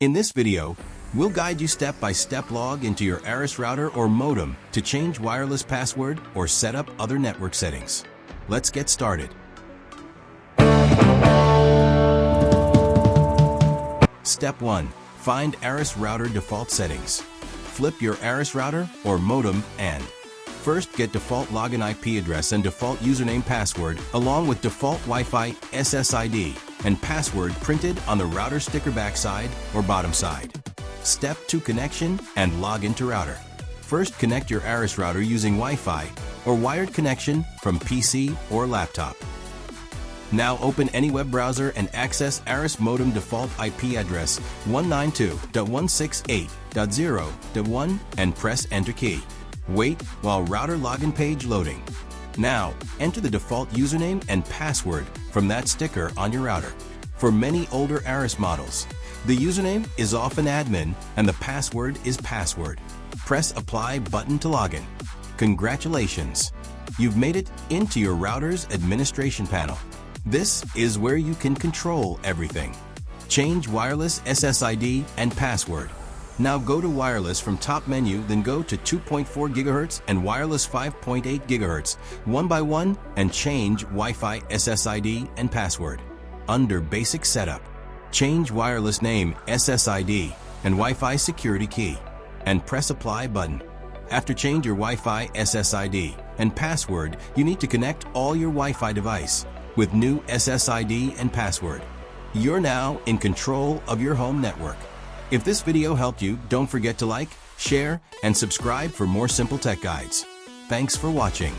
In this video, we'll guide you step-by-step log into your Arris router or modem to change wireless password or set up other network settings. Let's get started. Step 1. Find Arris router default settings. Flip your Arris router or modem and first get default login IP address and default username password along with default Wi-Fi SSID and password printed on the router sticker backside or bottom side. Step 2. Connection and log into router. First, connect your Arris router using Wi-Fi or wired connection from PC or laptop. Now open any web browser and access Arris Modem default IP address 192.168.0.1 and press Enter key. Wait while router login page loading. Now, enter the default username and password from that sticker on your router. For many older Arris models, the username is often admin and the password is password. Press Apply button to login. Congratulations! You've made it into your router's administration panel. This is where you can control everything. Change wireless SSID and password. Now go to wireless from top menu, then go to 2.4 GHz and wireless 5.8 GHz, one by one, and change Wi-Fi SSID and password. Under Basic Setup, change wireless name SSID and Wi-Fi security key, and press Apply button. After change your Wi-Fi SSID and password, you need to connect all your Wi-Fi device with new SSID and password. You're now in control of your home network. If this video helped you, don't forget to like, share, and subscribe for more simple tech guides. Thanks for watching.